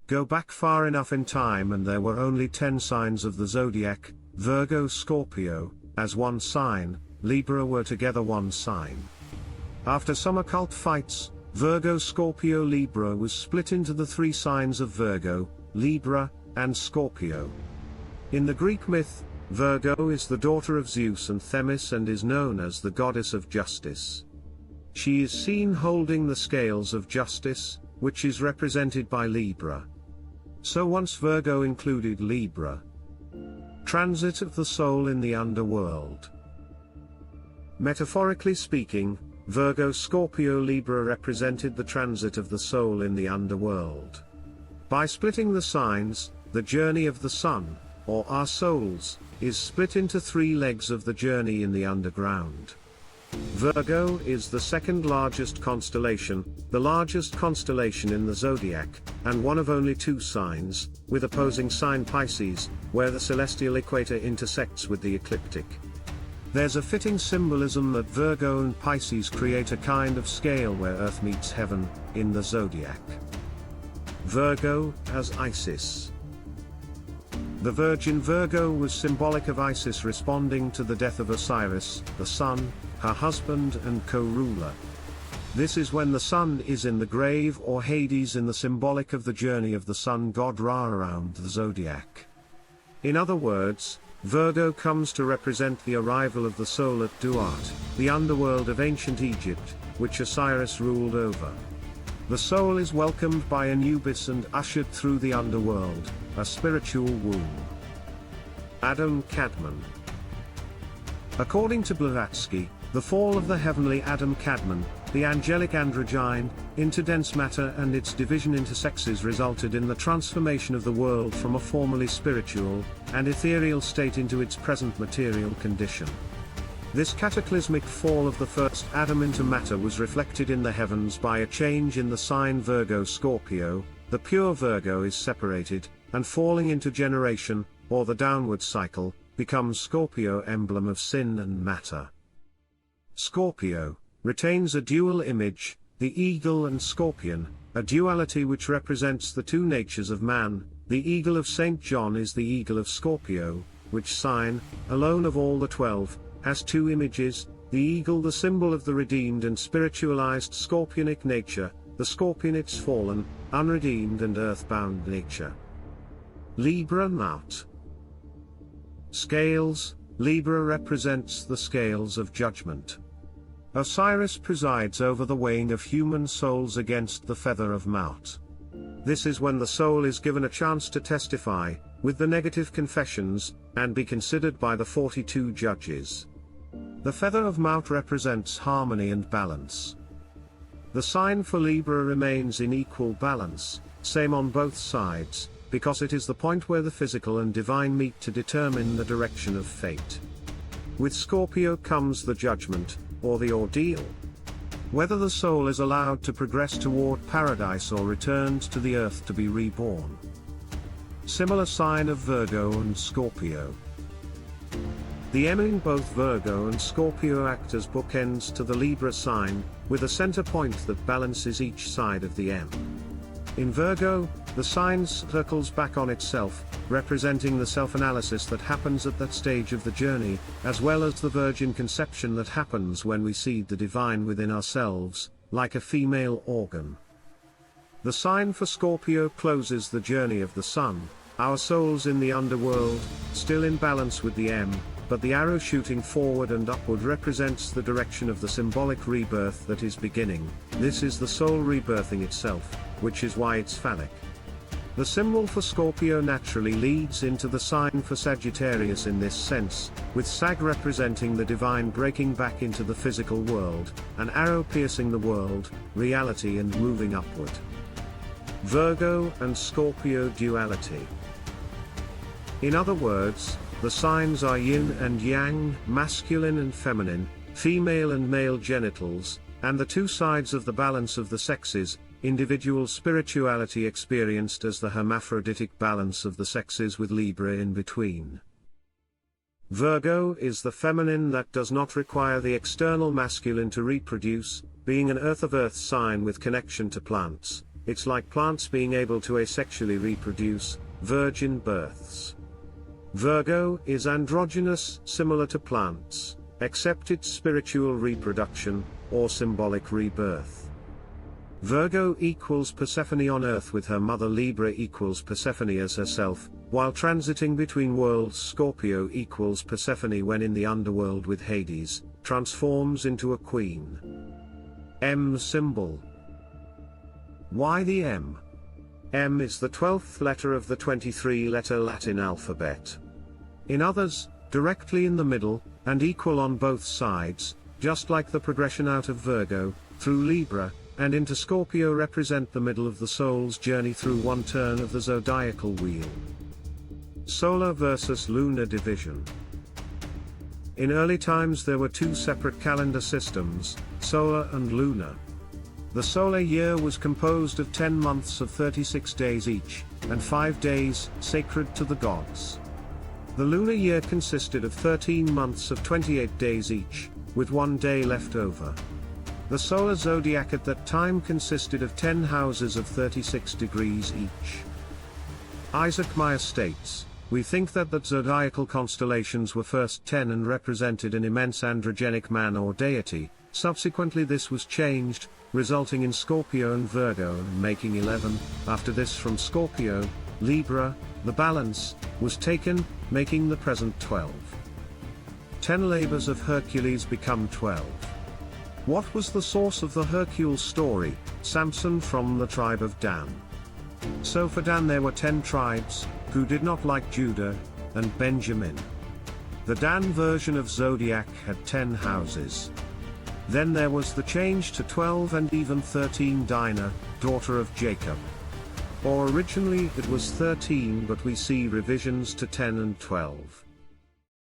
Go back far enough in time and there were only 10 signs of the zodiac, Virgo-Scorpio, as one sign, Libra were together one sign. After some occult fights, Virgo-Scorpio Libra was split into the 3 signs of Virgo, Libra, and Scorpio. In the Greek myth, Virgo is the daughter of Zeus and Themis and is known as the goddess of justice. She is seen holding the scales of justice, which is represented by Libra. So once Virgo included Libra. Transit of the soul in the underworld. Metaphorically speaking, Virgo-Scorpio Libra represented the transit of the soul in the underworld. By splitting the signs, the journey of the sun, or our souls, is split into 3 legs of the journey in the underground. Virgo is the second largest constellation, the largest constellation in the zodiac, and one of only 2 signs, with opposing sign Pisces, where the celestial equator intersects with the ecliptic. There's a fitting symbolism that Virgo and Pisces create a kind of scale where Earth meets heaven, in the zodiac. Virgo as Isis. The Virgin Virgo was symbolic of Isis responding to the death of Osiris, the sun, her husband and co-ruler. This is when the sun is in the grave or Hades, in the symbolic of the journey of the sun god Ra around the zodiac. In other words, Virgo comes to represent the arrival of the soul at Duat, the underworld of ancient Egypt, which Osiris ruled over. The soul is welcomed by Anubis and ushered through the underworld, a spiritual womb. Adam Kadmon. According to Blavatsky, the fall of the heavenly Adam Kadmon, the angelic androgyne, into dense matter and its division into sexes resulted in the transformation of the world from a formerly spiritual and ethereal state into its present material condition. This cataclysmic fall of the first Adam into matter was reflected in the heavens by a change in the sign Virgo-Scorpio. The pure Virgo is separated, and falling into generation, or the downward cycle, becomes Scorpio, emblem of sin and matter. Scorpio retains a dual image, the eagle and scorpion, a duality which represents the 2 natures of man. The eagle of St. John is the eagle of Scorpio, which sign, alone of all the 12, has 2 images, the eagle the symbol of the redeemed and spiritualized scorpionic nature, the scorpion its fallen, unredeemed and earthbound nature. Libra Maut. Scales. Libra represents the scales of judgment. Osiris presides over the weighing of human souls against the feather of Maut. This is when the soul is given a chance to testify, with the negative confessions, and be considered by the 42 judges. The feather of Maut represents harmony and balance. The sign for Libra remains in equal balance, same on both sides, because it is the point where the physical and divine meet to determine the direction of fate. With Scorpio comes the judgment, or the ordeal. Whether the soul is allowed to progress toward paradise or returned to the earth to be reborn. Similar sign of Virgo and Scorpio. The M in both Virgo and Scorpio act as bookends to the Libra sign, with a center point that balances each side of the M. In Virgo, the sign circles back on itself, representing the self-analysis that happens at that stage of the journey, as well as the virgin conception that happens when we seed the divine within ourselves, like a female organ. The sign for Scorpio closes the journey of the sun, our souls in the underworld, still in balance with the M, but the arrow shooting forward and upward represents the direction of the symbolic rebirth that is beginning. This is the soul rebirthing itself, which is why it's phallic. The symbol for Scorpio naturally leads into the sign for Sagittarius in this sense, with Sag representing the divine breaking back into the physical world, an arrow piercing the world, reality and moving upward. Virgo and Scorpio duality. In other words, the signs are yin and yang, masculine and feminine, female and male genitals, and the 2 sides of the balance of the sexes, individual spirituality experienced as the hermaphroditic balance of the sexes with Libra in between. Virgo is the feminine that does not require the external masculine to reproduce, being an earth of earth sign with connection to plants, it's like plants being able to asexually reproduce, virgin births. Virgo is androgynous, similar to plants, except it's spiritual reproduction, or symbolic rebirth. Virgo equals Persephone on Earth, with her mother Libra equals Persephone as herself, while transiting between worlds. Scorpio equals Persephone when in the underworld with Hades, transforms into a queen. M symbol. Why the M? M is the 12th letter of the 23-letter Latin alphabet. In others, directly in the middle, and equal on both sides, just like the progression out of Virgo, through Libra, and into Scorpio represent the middle of the soul's journey through one turn of the zodiacal wheel. Solar versus lunar division. In early times there were two separate calendar systems, solar and lunar. The solar year was composed of 10 months of 36 days each, and 5 days, sacred to the gods. The lunar year consisted of 13 months of 28 days each, with 1 day left over. The solar zodiac at that time consisted of 10 houses of 36 degrees each. Isaac Meyer states, "We think that the zodiacal constellations were first 10 and represented an immense androgenic man or deity. Subsequently this was changed, resulting in Scorpio and Virgo and making 11, after this from Scorpio, Libra, the balance, was taken, making the present 12. 10 labors of Hercules become 12. What was the source of the Hercules story? Samson from the tribe of Dan. So for Dan there were 10 tribes, who did not like Judah, and Benjamin. The Dan version of Zodiac had 10 houses. Then there was the change to 12 and even 13 Dinah, daughter of Jacob. Or originally it was 13, but we see revisions to 10 and 12.